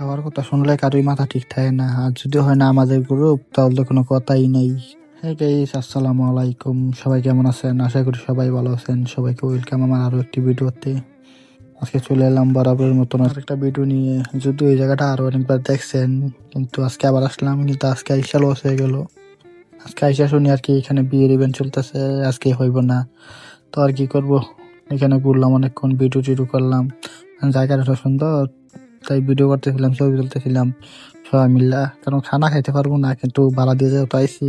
খাওয়ার কথা শুনলে কারোই মাথা ঠিক থাকে না, আর যদি হয় না আমাদের গ্রুপ তাহলে তো কোনো কথাই নেই। হ্যাঁ গাইস, আসসালামু আলাইকুম। সবাই কেমন আছেন? আশা করি সবাই ভালো আছেন। সবাইকে ওয়েলকাম আমার আরো একটি ভিডিওতে। আজকে চলে এলাম বরাবরের মতন আরেকটা ভিডিও নিয়ে। যদিও এই জায়গাটা আরো অনেকবার দেখছেন, কিন্তু আজকে আবার আসলাম। কিন্তু আজকে আইসা লস হয়ে গেল। আজকে আইসা শুনি আর কি এখানে বিয়ের ইভেন্ট চলতেছে, আজকে হইব না। তো আর কি করব, এখানে ঘুরলাম অনেকক্ষণ, ভিডিও টিডিও করলাম। জায়গাটা সুন্দর, তাই ভিডিও করতেছিলাম, ছবি তুলতেছিলাম সবাই মিল্লা। কারণ খানা খাইতে পারবো না, কিন্তু ভাড়া দিয়ে যেহেতু আইসি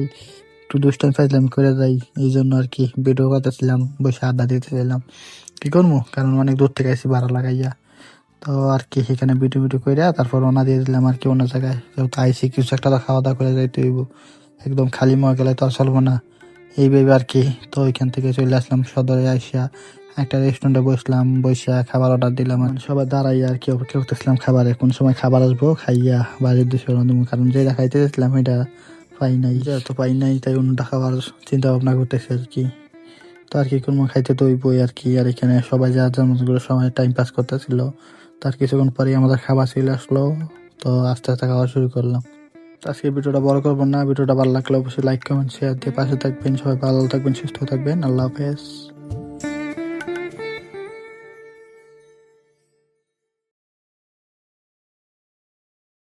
একটু দুষ্টাইম ফাইজলাম করে যাই, এই জন্য আর কি ভিডিও করতেছিলাম, বসে আড্ডা দিতেছিলাম। কি করবো, কারণ অনেক দূর থেকে আইসি ভাড়া লাগাইয়া। তো আর কি এখানে ভিডিও ভিডিও করে তারপর ওনা দিয়ে দিলাম আর কি অন্য জায়গায়। যেহেতু আইসি কিছু একটা তো খাওয়া দাওয়া করে যাইতে হইব, একদম খালি মনে গেলে তো আর চলবো না, এই ভেবে আর কি। তো ওইখান থেকে চলে আসলাম সদরে আইসা একটা রেস্টুরেন্টে বসলাম, বসে খাবার অর্ডার দিলাম। আর সবাই দাঁড়াইয়া আর কি অপেক্ষা করতেছিলাম খাবারের, কোন সময় খাবার আসবো, খাইয়া বাড়ির দেশে রওনা দেবো। কারণ যেটা খাইতে গেছিলাম এটা পাই নাই, যেহেতু পাই নাই তাই অন্যটা খাবার চিন্তা ভাবনা করতেছে আর কি। তো আর কি করবো, খাইতে তো হইবই আর কি। আর এখানে সবাই যার যার মতো করে সময় টাইম পাস করতেছিল। তার কিছুক্ষণ পরেই আমাদের খাবার চলে আসলো। তো আস্তে আস্তে খাওয়া শুরু করলাম। তো আজকে ভিডিওটা বড় করবো না, ভিডিওটা ভালো লাগলে অবশ্যই লাইক কমেন্ট শেয়ার দিয়ে পাশে থাকবেন। সবাই ভালো থাকবেন, সুস্থ থাকবেন। আল্লাহ হাফেজ।